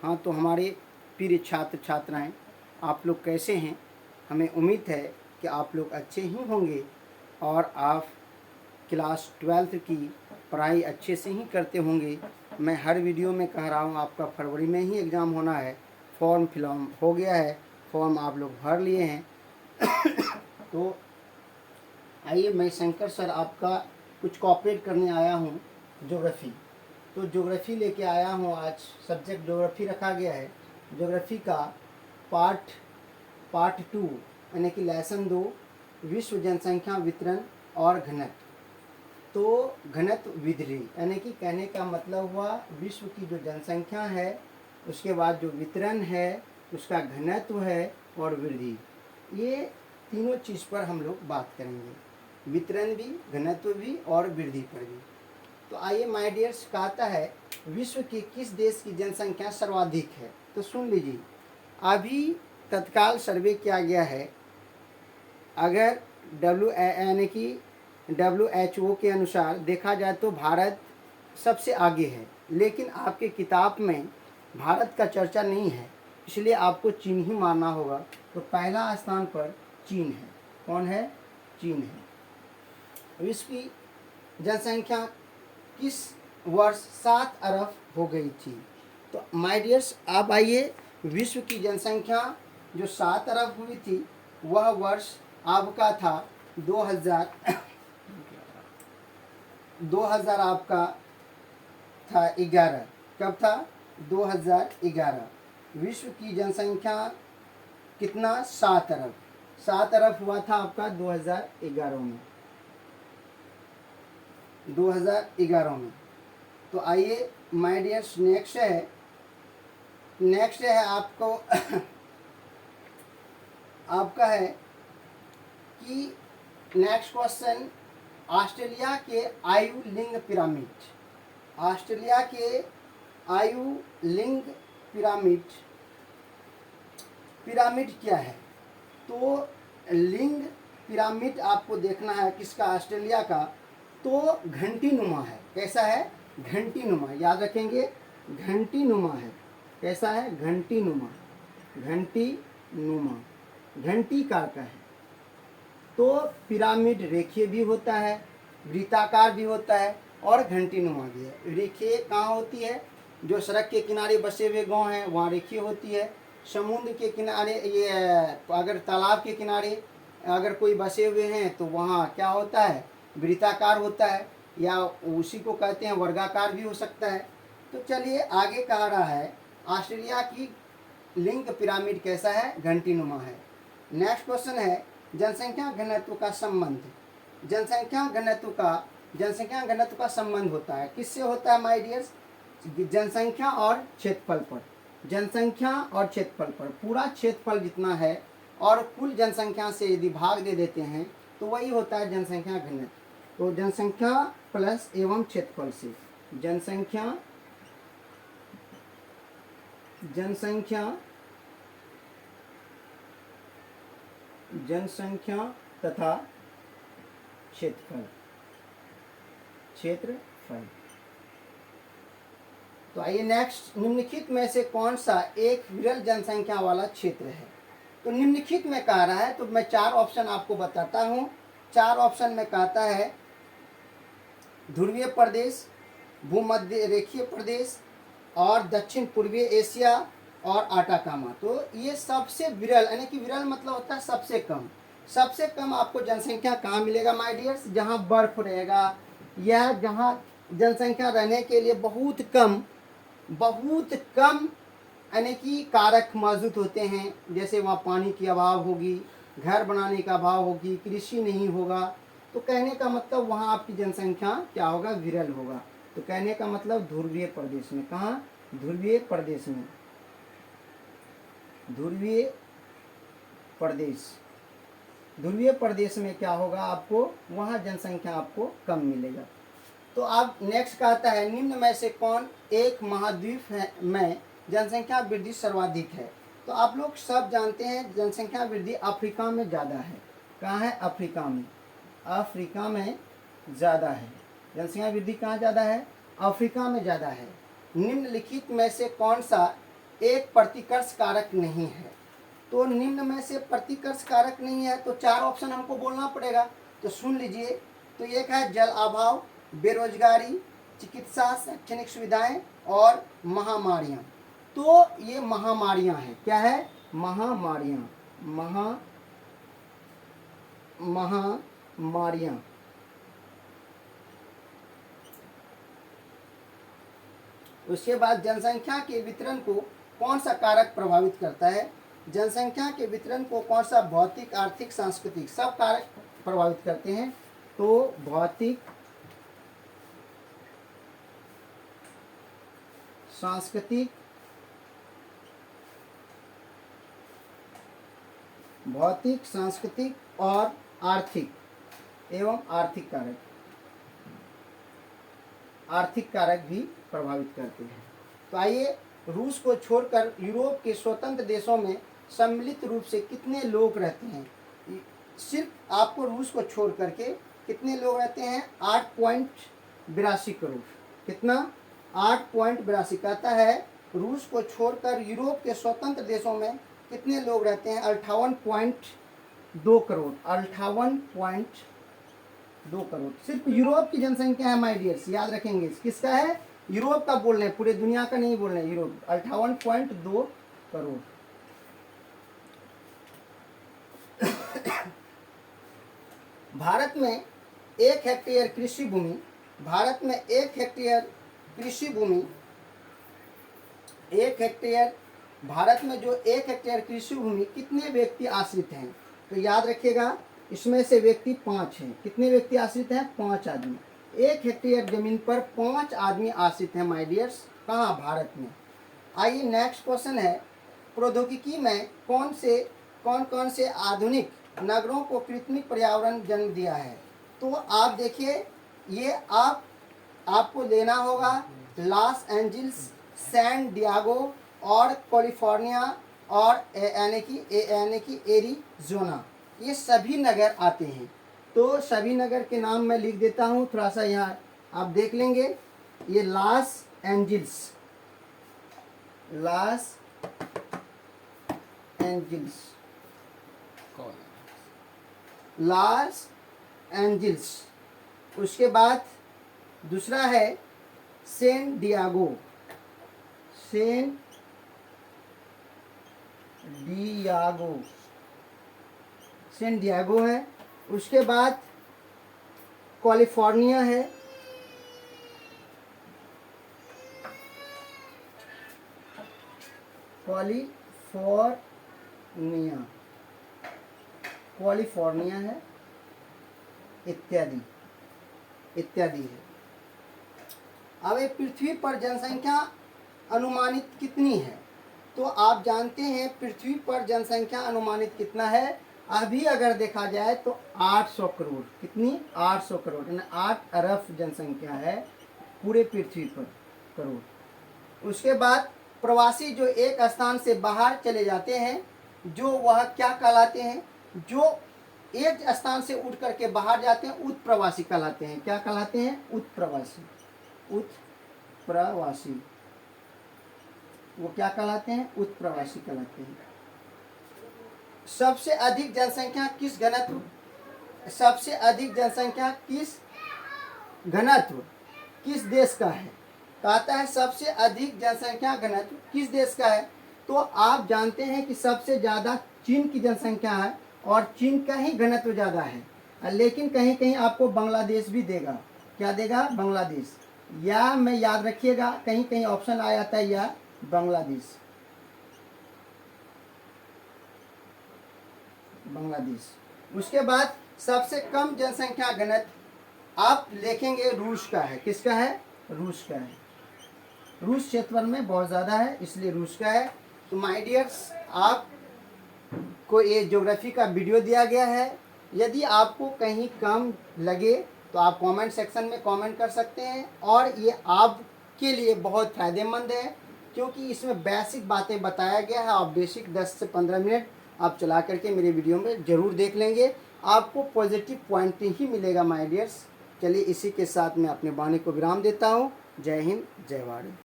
हाँ, तो हमारे प्रिय छात्र छात्राएं, आप लोग कैसे हैं? हमें उम्मीद है कि आप लोग अच्छे ही होंगे और आप क्लास 12th की पढ़ाई अच्छे से ही करते होंगे। मैं हर वीडियो में कह रहा हूँ, आपका फरवरी में ही एग्ज़ाम होना है। फॉर्म फिलअप हो गया है, फॉर्म आप लोग भर लिए हैं। तो आइए, मैं शंकर सर आपका कुछ कोऑपरेट करने आया हूँ ज्योग्राफी। तो ज्योग्राफी लेके आया हूँ। आज सब्जेक्ट ज्योग्राफी रखा गया है। ज्योग्राफी का पार्ट 2 यानी कि लेसन 2, विश्व जनसंख्या वितरण और घनत्व। तो घनत्व वृद्धि यानी कि कहने का मतलब हुआ विश्व की जो जनसंख्या है, उसके बाद जो वितरण है, उसका घनत्व है और वृद्धि, ये तीनों चीज़ पर हम लोग बात करेंगे। वितरण भी, घनत्व भी और वृद्धि पर भी। तो आइए माय डियर्स, कहता है विश्व के किस देश की जनसंख्या सर्वाधिक है? तो सुन लीजिए, अभी तत्काल सर्वे किया गया है। अगर यानी कि WHO के अनुसार देखा जाए तो भारत सबसे आगे है, लेकिन आपके किताब में भारत का चर्चा नहीं है, इसलिए आपको चीन ही मानना होगा। तो पहला स्थान पर चीन है। कौन है? चीन है। विश्व की जनसंख्या किस वर्ष 7 अरब हो गई थी? तो माय डियर्स, आप आइए, विश्व की जनसंख्या जो 7 अरब हुई थी, वह वर्ष आपका था 2000 आपका था 11। कब था? 2011। विश्व की जनसंख्या कितना? 7 अरब। 7 अरब हुआ था आपका 2011 में। 2011 में। तो आइए माय डियर्स, नेक्स्ट है आपको आपका है कि नेक्स्ट क्वेश्चन, ऑस्ट्रेलिया के आयु लिंग पिरामिड। ऑस्ट्रेलिया के आयु लिंग पिरामिड क्या है? तो लिंग पिरामिड आपको देखना है किसका? ऑस्ट्रेलिया का। तो घंटी नुमा है। कैसा है? घंटी नुमा। याद रखेंगे, घंटी नुमा है। कैसा है? घंटी नुमा। घंटी नुमा, घंटीकार का है। तो पिरामिड रेखीय भी होता है, वृत्ताकार भी होता है और घंटी नुमा भी है। रेखीय कहाँ होती है? जो सड़क के किनारे बसे हुए गांव हैं वहाँ रेखीय होती है। समुद्र के किनारे, ये अगर तालाब के किनारे अगर कोई बसे हुए हैं तो वहाँ क्या होता है? वृत्ताकार होता है, या उसी को कहते हैं वर्गाकार भी हो सकता है। तो चलिए आगे कह रहा है, ऑस्ट्रेलिया की लिंग पिरामिड कैसा है? घंटी नुमा है। नेक्स्ट क्वेश्चन है, जनसंख्या घनत्व का संबंध। जनसंख्या घनत्व का संबंध होता है, किससे होता है माय डियर्स? जनसंख्या और क्षेत्रफल पर। जनसंख्या और क्षेत्रफल पर, पूरा क्षेत्रफल जितना है और कुल जनसंख्या से यदि भाग दे देते हैं तो वही होता है जनसंख्या घनत्व। तो जनसंख्या प्लस एवं क्षेत्रफल से, जनसंख्या तथा क्षेत्रफल। तो आइए नेक्स्ट, निम्नलिखित में से कौन सा एक विरल जनसंख्या वाला क्षेत्र है? तो निम्नलिखित में कह रहा है, तो मैं 4 ऑप्शन आपको बताता हूँ। 4 ऑप्शन में कहता है ध्रुवीय प्रदेश, भूमध्य रेखीय प्रदेश और दक्षिण पूर्वी एशिया और आटाकामा। तो ये सबसे विरल, यानी कि विरल मतलब होता है सबसे कम। सबसे कम आपको जनसंख्या कहाँ मिलेगा माय डियर्स? जहाँ बर्फ रहेगा, या जहाँ जनसंख्या रहने के लिए बहुत कम यानी कि कारक मौजूद होते हैं। जैसे वहाँ पानी की अभाव होगी, घर बनाने का अभाव होगी, कृषि नहीं होगा। तो कहने का मतलब वहाँ आपकी जनसंख्या क्या होगा? विरल होगा। तो कहने का मतलब ध्रुवीय प्रदेश में। कहाँ? ध्रुवीय प्रदेश में। ध्रुवीय प्रदेश में क्या होगा? आपको वहाँ जनसंख्या आपको कम मिलेगा। तो आप नेक्स्ट कहता है, निम्न में से कौन एक महाद्वीप है में जनसंख्या वृद्धि सर्वाधिक है? तो आप लोग सब जानते हैं जनसंख्या वृद्धि अफ्रीका में ज़्यादा है। कहाँ है? अफ्रीका में। अफ्रीका में ज़्यादा है जनसंख्या वृद्धि। कहाँ ज़्यादा है? अफ्रीका में ज़्यादा है। निम्नलिखित में से कौन सा एक प्रतिकर्ष कारक नहीं है। तो निम्न में से प्रतिकर्ष कारक नहीं है तो 4 ऑप्शन हमको बोलना पड़ेगा। तो सुन लीजिए, तो एक है जल अभाव, बेरोजगारी, चिकित्सा शैक्षणिक सुविधाएं और महामारियां। तो ये महामारियां हैं। क्या है? महामारियां। महामारियां। उसके बाद जनसंख्या के वितरण को कौन सा कारक प्रभावित करता है? जनसंख्या के वितरण को कौन सा भौतिक, आर्थिक, सांस्कृतिक सब कारक प्रभावित करते हैं। तो भौतिक, सांस्कृतिक, भौतिक, सांस्कृतिक और आर्थिक एवं आर्थिक कारक भी प्रभावित करते हैं। तो आइए, रूस को छोड़कर यूरोप के स्वतंत्र देशों में सम्मिलित रूप से कितने लोग रहते हैं? सिर्फ आपको रूस को छोड़ करके कितने लोग रहते हैं? 8.82 करोड़। कितना? 8.82 कहता है रूस को छोड़कर यूरोप के स्वतंत्र देशों में कितने लोग रहते हैं? 58.2 करोड़। 58.2 करोड़ सिर्फ यूरोप की जनसंख्या है माय डियर्स, याद रखेंगे। किसका है? यूरोप का बोल रहे हैं, पूरे दुनिया का नहीं बोल रहे हैं, यूरोप। 58.2 करोड़। भारत में 1 हेक्टेयर कृषि भूमि, भारत में 1 हेक्टेयर कृषि भूमि, 1 हेक्टेयर, भारत में जो 1 हेक्टेयर कृषि भूमि कितने व्यक्ति आश्रित हैं? तो याद रखिएगा, इसमें से व्यक्ति 5 हैं। कितने व्यक्ति आश्रित हैं? 5 आदमी। 1 हेक्टेयर जमीन पर 5 आदमी आश्रित हैं माय डियर्स। कहाँ? भारत में। आइए नेक्स्ट क्वेश्चन है, प्रौद्योगिकी में कौन कौन से आधुनिक नगरों को कृत्रिम पर्यावरण जन्म दिया है? तो आप देखिए, ये आपको लेना होगा लॉस एंजल्स, सैन डियागो और कैलिफोर्निया और यानी कि एरिज़ोना, ये सभी नगर आते हैं। तो सभी नगर के नाम मैं लिख देता हूँ, थोड़ा सा यहाँ आप देख लेंगे। ये लॉस एंजल्स, लॉस एंजल्स। उसके बाद दूसरा है सैन डियागो, सैन डियागो है। उसके बाद कैलिफोर्निया है, कैलिफोर्निया है, इत्यादि है। अब ये पृथ्वी पर जनसंख्या अनुमानित कितनी है? तो आप जानते हैं पृथ्वी पर जनसंख्या अनुमानित कितना है? अभी अगर देखा जाए तो 800 करोड़। कितनी? 800 करोड़, यानी 8 अरब जनसंख्या है पूरे पृथ्वी पर, करोड़। उसके बाद प्रवासी जो एक स्थान से बाहर चले जाते हैं, जो वह क्या कहलाते हैं? जो एक स्थान से उठ करके बाहर जाते हैं, उत्प्रवासी कहलाते हैं। क्या कहलाते हैं? उत्प्रवासी। वो क्या कहलाते हैं? उत्प्रवासी कहलाते हैं। सबसे अधिक जनसंख्या किस देश का है? कहता है सबसे अधिक जनसंख्या घनत्व किस देश का है? तो आप जानते हैं कि सबसे ज़्यादा चीन की जनसंख्या है और चीन का ही घनत्व ज़्यादा है, लेकिन कहीं कहीं आपको बांग्लादेश भी देगा। क्या देगा? बांग्लादेश। या मैं याद रखिएगा, कहीं कहीं ऑप्शन आ जाता है या बांग्लादेश। उसके बाद सबसे कम जनसंख्या घनत्व आप देखेंगे रूस का है। किसका है? रूस का है। रूस क्षेत्रफल में बहुत ज़्यादा है, इसलिए रूस का है। तो माय डियर्स, आपको ये ज्योग्राफी का वीडियो दिया गया है। यदि आपको कहीं कम लगे तो आप कमेंट सेक्शन में कमेंट कर सकते हैं, और ये आपके लिए बहुत फ़ायदेमंद है क्योंकि इसमें बेसिक बातें बताया गया है। आप बेसिक 10 से 15 मिनट आप चला करके मेरे वीडियो में ज़रूर देख लेंगे, आपको पॉजिटिव पॉइंट ही मिलेगा माय डियर्स। चलिए, इसी के साथ मैं अपने वाणी को विराम देता हूँ। जय हिंद, जय भारत।